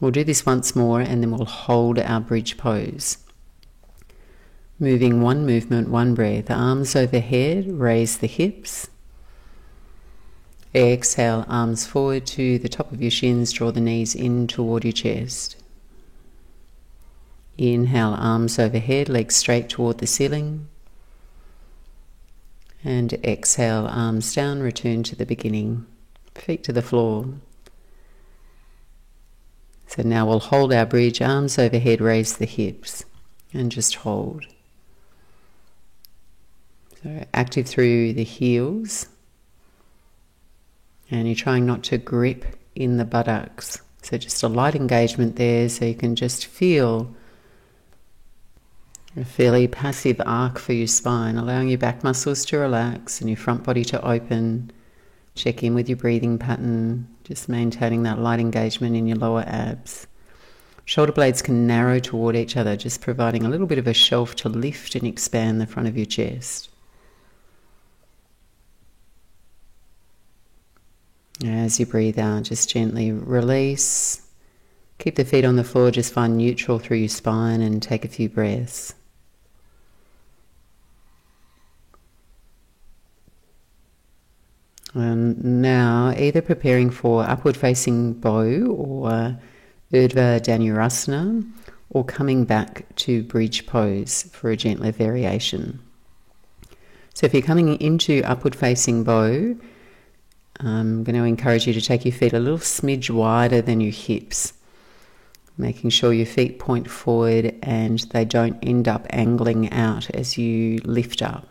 We'll do this once more and then we'll hold our bridge pose. Moving one movement, one breath. Arms overhead, raise the hips. Exhale, arms forward to the top of your shins, draw the knees in toward your chest. Inhale, arms overhead, legs straight toward the ceiling. And exhale, arms down, return to the beginning, feet to the floor. So now we'll hold our bridge, arms overhead, raise the hips, and just hold. So active through the heels, and you're trying not to grip in the buttocks. So just a light engagement there, so you can just feel a fairly passive arc for your spine, allowing your back muscles to relax and your front body to open. Check in with your breathing pattern, just maintaining that light engagement in your lower abs. Shoulder blades can narrow toward each other, just providing a little bit of a shelf to lift and expand the front of your chest. As you breathe out, just gently release. Keep the feet on the floor, just find neutral through your spine and take a few breaths. Now, either preparing for upward facing bow or Urdhva Dhanurasana, or coming back to bridge pose for a gentler variation. So if you're coming into upward facing bow, I'm going to encourage you to take your feet a little smidge wider than your hips, making sure your feet point forward and they don't end up angling out as you lift up.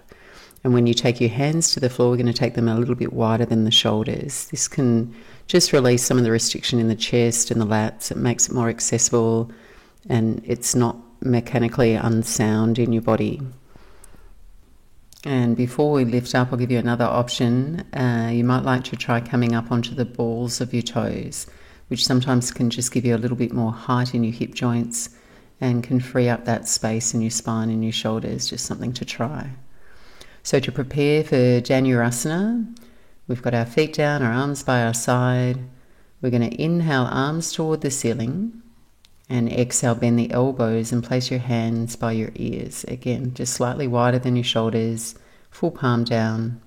And when you take your hands to the floor, we're going to take them a little bit wider than the shoulders. This can just release some of the restriction in the chest and the lats. It makes it more accessible and it's not mechanically unsound in your body. And before we lift up, I'll give you another option. You might like to try coming up onto the balls of your toes, which sometimes can just give you a little bit more height in your hip joints and can free up that space in your spine and your shoulders. Just something to try. So to prepare for Dhanurasana, we've got our feet down, our arms by our side. We're going to inhale, arms toward the ceiling, and exhale, bend the elbows and place your hands by your ears. Again, just slightly wider than your shoulders, full palm down.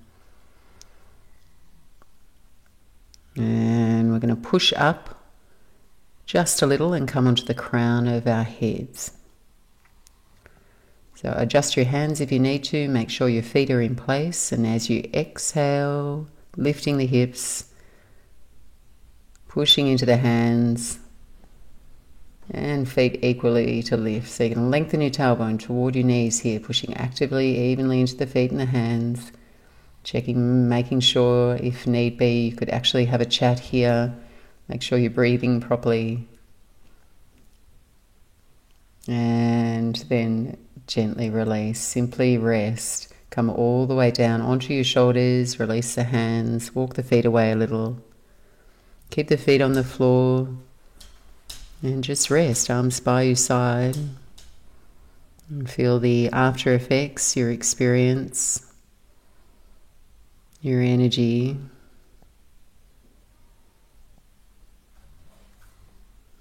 And we're going to push up just a little and come onto the crown of our heads. So adjust your hands if you need to, make sure your feet are in place, and as you exhale, lifting the hips, pushing into the hands, and feet equally to lift. So you can lengthen your tailbone toward your knees here, pushing actively, evenly into the feet and the hands, checking, making sure if need be, you could actually have a chat here, make sure you're breathing properly, and then gently release, simply rest. Come all the way down onto your shoulders, release the hands, walk the feet away a little. Keep the feet on the floor and just rest, arms by your side. And feel the after effects, your experience, your energy.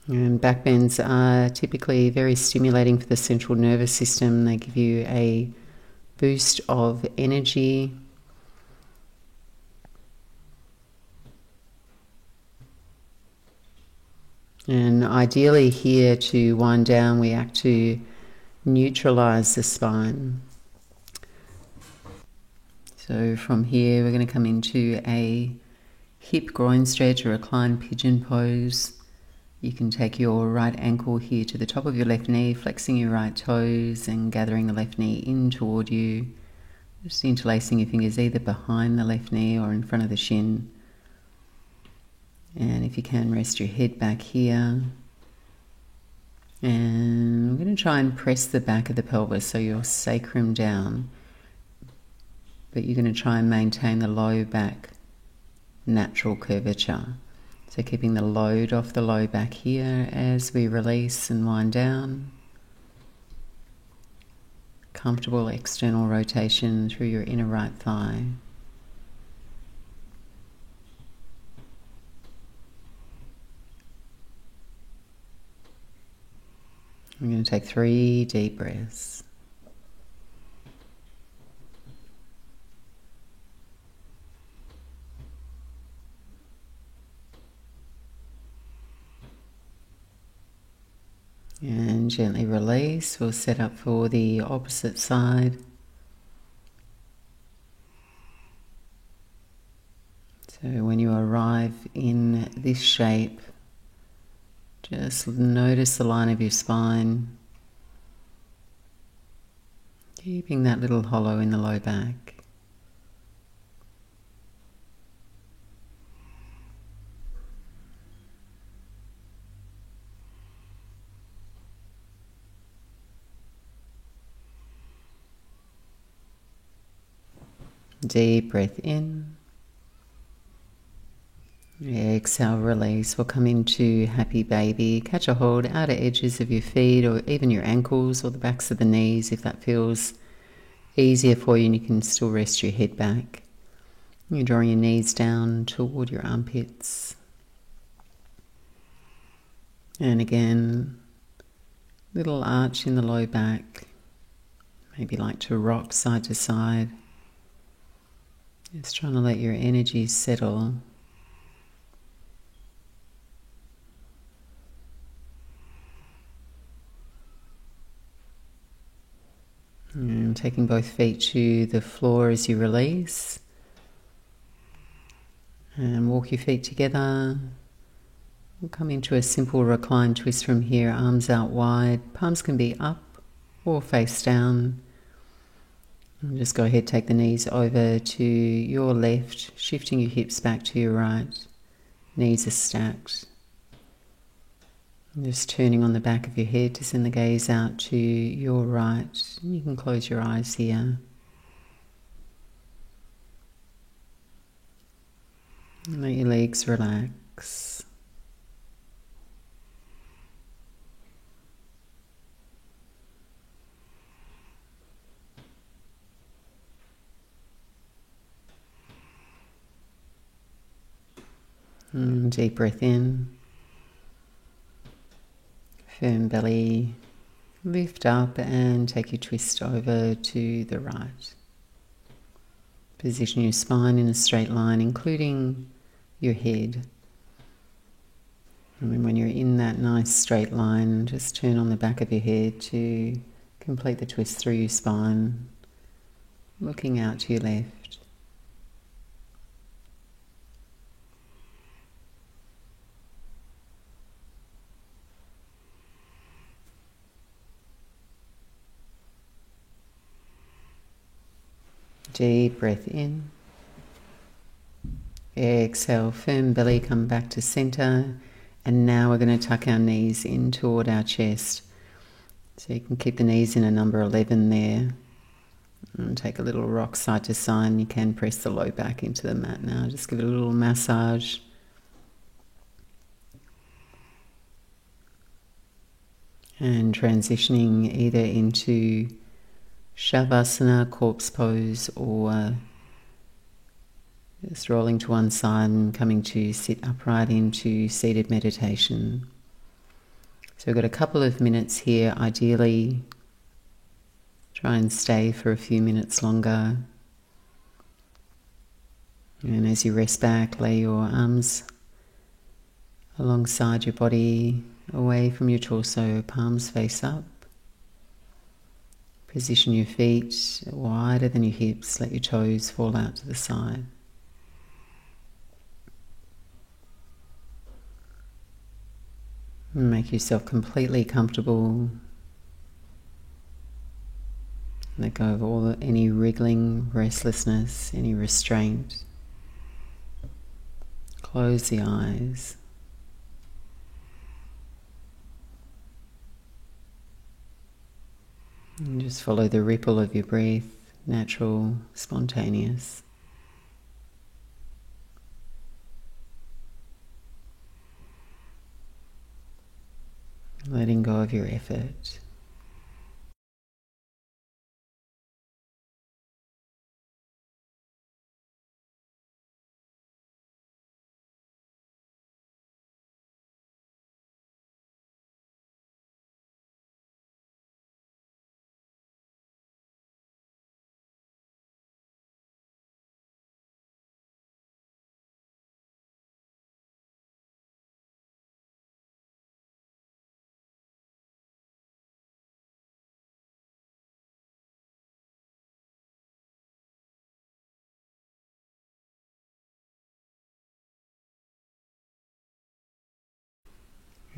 And back bends are typically very stimulating for the central nervous system. They give you a boost of energy. And ideally here to wind down, we act to neutralize the spine. So from here, we're going to come into a hip groin stretch or reclined pigeon pose. You can take your right ankle here to the top of your left knee, flexing your right toes and gathering the left knee in toward you. Just interlacing your fingers either behind the left knee or in front of the shin. And if you can, rest your head back here. And we're going to try and press the back of the pelvis, so your sacrum down. But you're going to try and maintain the low back natural curvature. So keeping the load off the low back here as we release and wind down. Comfortable external rotation through your inner right thigh. I'm going to take 3 deep breaths. And gently release. We'll set up for the opposite side. So when you arrive in this shape, just notice the line of your spine, keeping that little hollow in the low back. Deep breath in. Exhale, release. We'll come into happy baby. Catch a hold, outer edges of your feet or even your ankles or the backs of the knees if that feels easier for you, and you can still rest your head back. You're drawing your knees down toward your armpits. And again, little arch in the low back. Maybe like to rock side to side. Just trying to let your energy settle. And taking both feet to the floor as you release. And walk your feet together. We'll come into a simple recline twist from here, arms out wide. Palms can be up or face down. And just go ahead, take the knees over to your left, shifting your hips back to your right. Knees are stacked. And just turning on the back of your head to send the gaze out to your right. You can close your eyes here. And let your legs relax. And deep breath in. Firm belly. Lift up and take your twist over to the right. Position your spine in a straight line, including your head. And then when you're in that nice straight line, just turn on the back of your head to complete the twist through your spine, looking out to your left. Deep breath in. Exhale, firm belly, come back to center. And now we're going to tuck our knees in toward our chest. So you can keep the knees in a number 11 there. And take a little rock side to side. You can press the low back into the mat now. Just give it a little massage. And transitioning either into Shavasana, corpse pose, or just rolling to one side and coming to sit upright into seated meditation. So we've got a couple of minutes here. Ideally, try and stay for a few minutes longer. And as you rest back, lay your arms alongside your body, away from your torso, palms face up. Position your feet wider than your hips, let your toes fall out to the side. And make yourself completely comfortable. Let go of any wriggling, restlessness, any restraint. Close the eyes. And just follow the ripple of your breath, natural, spontaneous. Letting go of your effort.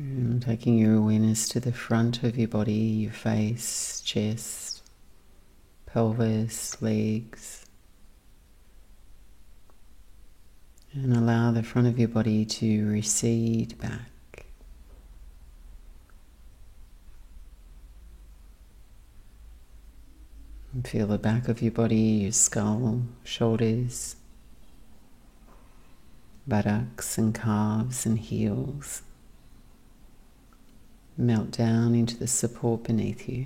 And taking your awareness to the front of your body, your face, chest, pelvis, legs. And allow the front of your body to recede back. And feel the back of your body, your skull, shoulders, buttocks and calves and heels melt down into the support beneath you.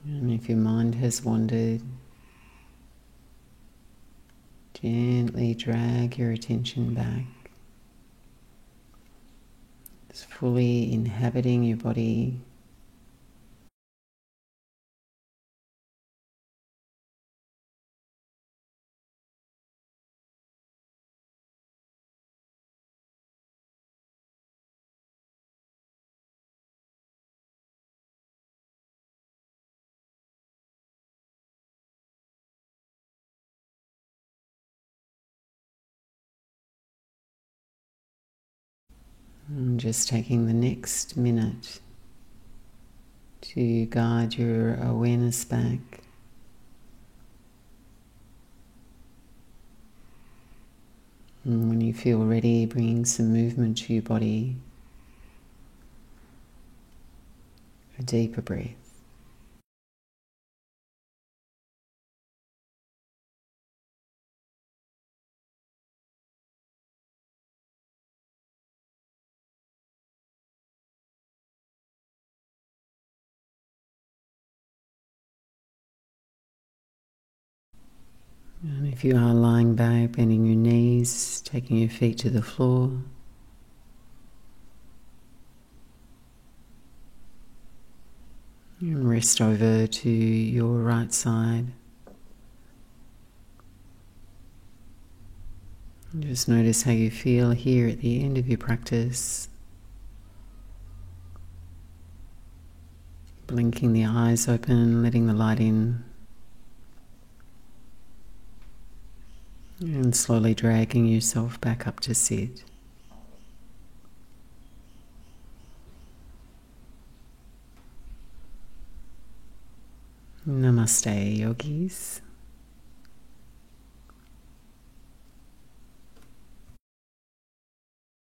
And if your mind has wandered, gently drag your attention back. It's fully inhabiting your body. And just taking the next minute to guide your awareness back. And when you feel ready, bringing some movement to your body, a deeper breath. And if you are lying back, bending your knees, taking your feet to the floor. And rest over to your right side. And just notice how you feel here at the end of your practice. Blinking the eyes open, letting the light in. and slowly dragging yourself back up to sit. Namaste, yogis.